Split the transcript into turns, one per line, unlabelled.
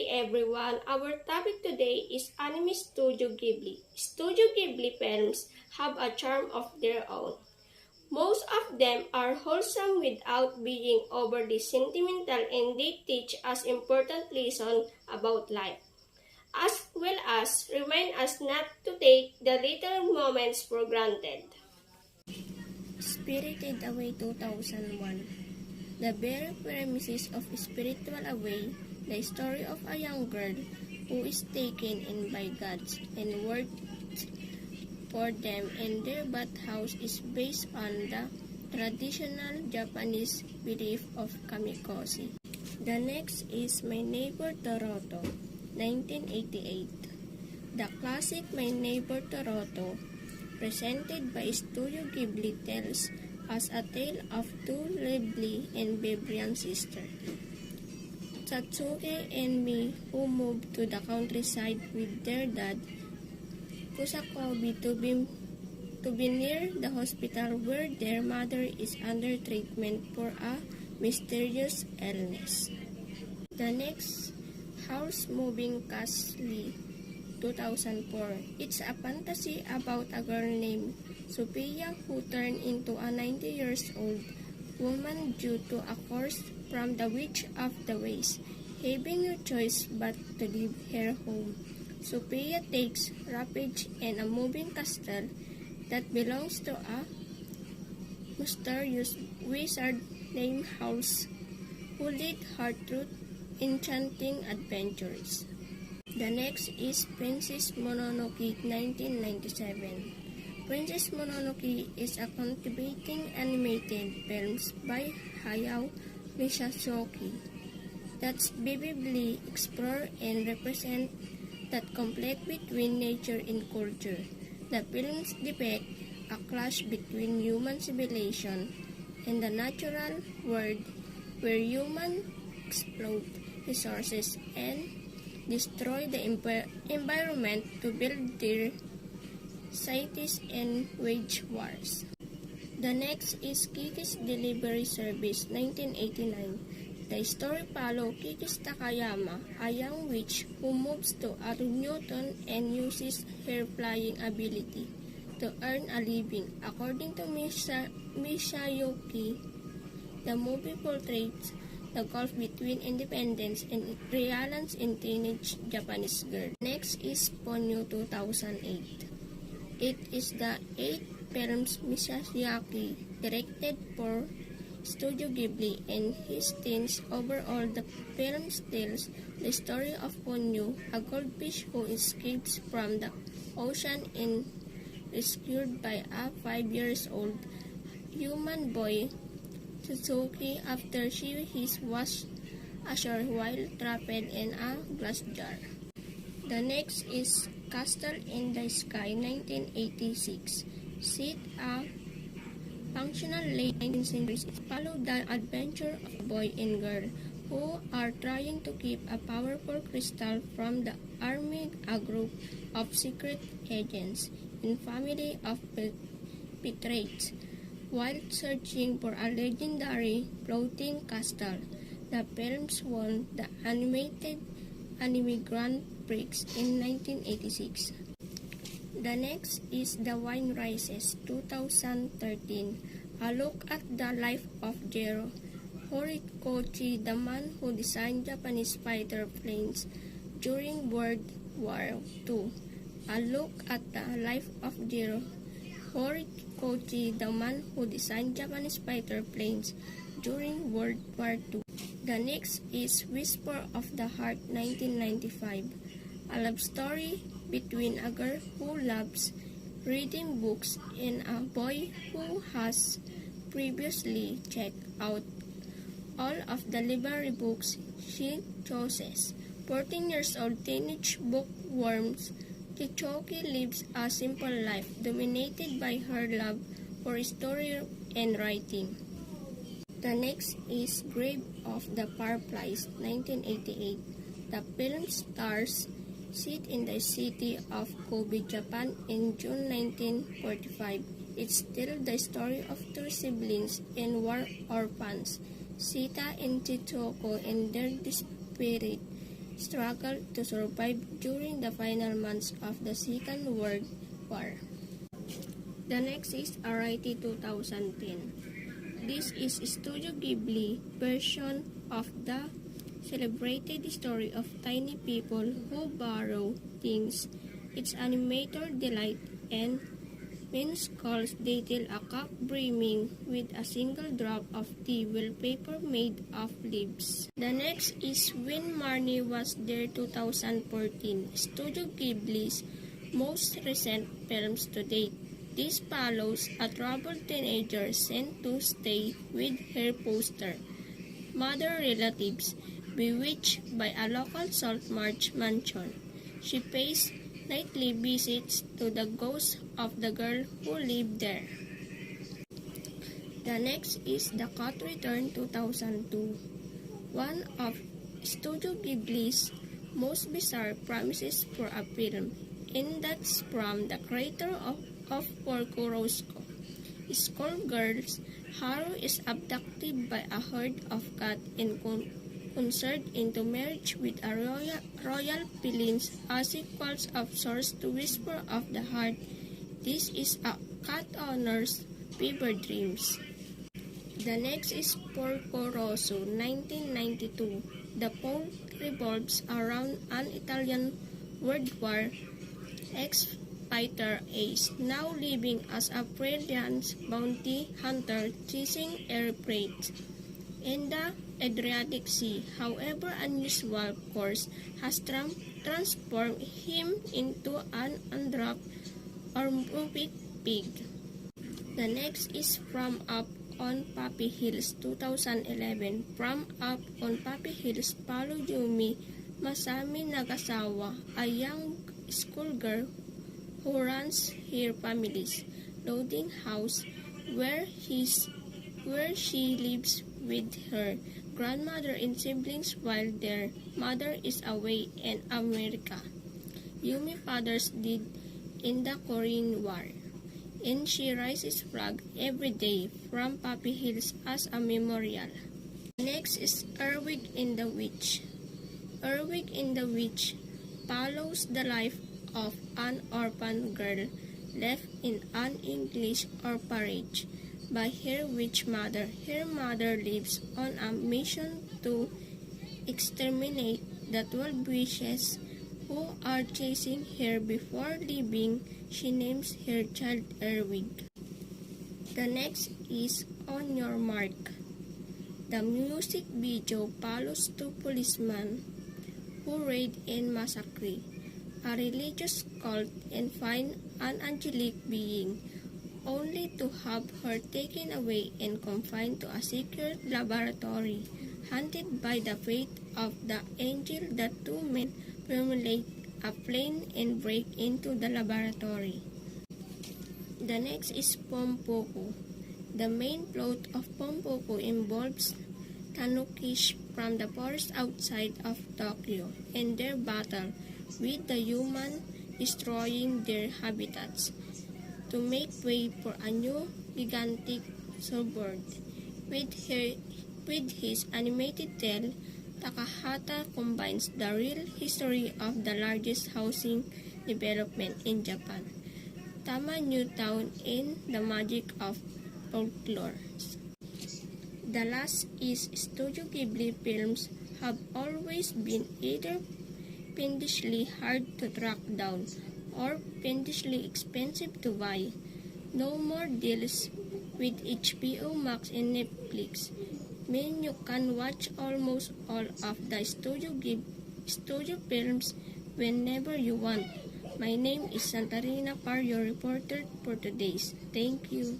everyone. Our topic today is Anime Studio Ghibli. Studio Ghibli films have a charm of their own. Most of them are wholesome without being overly sentimental, and they teach us important lessons about life, as well as remind us not to take the little moments for granted.
Spirited Away 2001. The very premises of Spiritual Away, the story of a young girl who is taken in by gods and works for them in their bathhouse, is based on the traditional Japanese belief of kamikoze. The next is My Neighbor Totoro, 1988. The classic My Neighbor Totoro, presented by Studio Ghibli, tells us a tale of two lively and vibrant sisters, Satsuki and Mi, who moved to the countryside with their dad, Kusakobi, to be near the hospital where their mother is under treatment for a mysterious illness. The next, House Moving Castle, 2004. It's a fantasy about a girl named Sophia who turned into a 90-year-old woman due to a curse from the Witch of the West. Having no choice but to leave her home, Sophia takes refuge in a moving castle that belongs to a mysterious wizard named House, who lead her through enchanting adventures. The next is Princess Mononoke, 1997. Princess Mononoke is a captivating animated film by Hayao Miyazaki that's vividly explore and represent that conflict between nature and culture. The films depict a clash between human civilization and the natural world, where humans exploit resources and destroy the environment to build their cities and wage wars. The next is Kiki's Delivery Service, 1989. The story follows Kiki's Takayama, a young witch who moves to Newton and uses her flying ability to earn a living. According to Miyazaki, the movie portrays the gulf between independence and reliance in teenage Japanese girl. Next is Ponyo, 2008. It is the 8th film Miyazaki directed for Studio Ghibli and his teens. Overall, the film tells the story of Ponyo, a goldfish who escapes from the ocean and rescued by a 5-year-old human boy, Suzuki, after she was ashore while trapped in a glass jar. The next is Castle in the Sky, 1986. Set a functional late 19th century, it follows the adventure of a boy and girl who are trying to keep a powerful crystal from the army, a group of secret agents and family of pirates, while searching for a legendary floating castle. The films won the animated Anime Grand Prix in 1986. The next is The Wind Rises, 2013. A look at the life of Jiro Horikoshi, the man who designed Japanese fighter planes during World War II. A look at the life of Jiro Horikoshi, the man who designed Japanese fighter planes during World War II. The next is Whisper of the Heart, 1995. A love story between a girl who loves reading books and a boy who has previously checked out all of the library books she chooses. 14-year-old teenage bookworm Chichoki lives a simple life dominated by her love for story and writing. The next is Grave of the Fireflies, 1988. The film stars set in the city of Kobe, Japan in June 1945. It tells the story of two siblings and war orphans, Sita and Chichoko, and their desperate struggled to survive during the final months of the Second World War. The next is Arrietty 2010. This is Studio Ghibli version of the celebrated story of tiny people who borrow things. Its animator delight and minuscule detail a cup brimming with a single drop of tea wallpaper made of leaves. The next is When Marnie Was There 2014, Studio Ghibli's most recent films to date. This follows a troubled teenager sent to stay with her foster mother relatives, bewitched by a local salt marsh mansion. She pays nightly visits to the ghost of the girl who lived there. The next is The Cat Return 2002, one of Studio Ghibli's most bizarre promises for a film, and that's from the creator of Porco Rosso. Schoolgirls, Haru is abducted by a herd of cats and coerced into marriage with a royal feline, a sequel of Source to Whisper of the Heart. This is a cat owner's fever dreams. The next is Porco Rosso 1992. The plot revolves around an Italian World War ex-fighter Ace, now living as a freelance bounty hunter chasing airplanes in the Adriatic Sea. However, unusual course has transformed him into an anthropomorphic pig. The next is From Up on Poppy Hills 2011. From Up on Poppy Hills follow Yumi Masami Nagasawa, a young schoolgirl who runs her family's lodging house where she lives with her grandmother and siblings while their mother is away in America. Yumi's father's dead in the Korean War, and she raises flag every day from Poppy Hills as a memorial. Next is Earwig and the Witch. Earwig and the Witch follows the life of an orphan girl left in an English orphanage by her witch mother. Her mother lives on a mission to exterminate the 12 witches who are chasing her. Before leaving, she names her child Earwig. The next is On Your Mark. The music video follows two policemen who raid and massacre a religious cult and find an angelic being, only to have her taken away and confined to a secret laboratory. Hunted by the fate of the angel, the two men formulate a plan and break into the laboratory. The next is Pompoco. The main plot of Pompoco involves Tanukish from the forest outside of Tokyo and their battle with the human, destroying their habitats to make way for a new gigantic suburb. With his animated tale, Takahata combines the real history of the largest housing development in Japan, Tama New Town, and the magic of folklore. The last is Studio Ghibli films have always been either fiendishly hard to track down or fiendishly expensive to buy. No more deals with HBO Max and Netflix mean you can watch almost all of the studio films whenever you want. My name is Santarina Par, your reporter for today's. Thank you.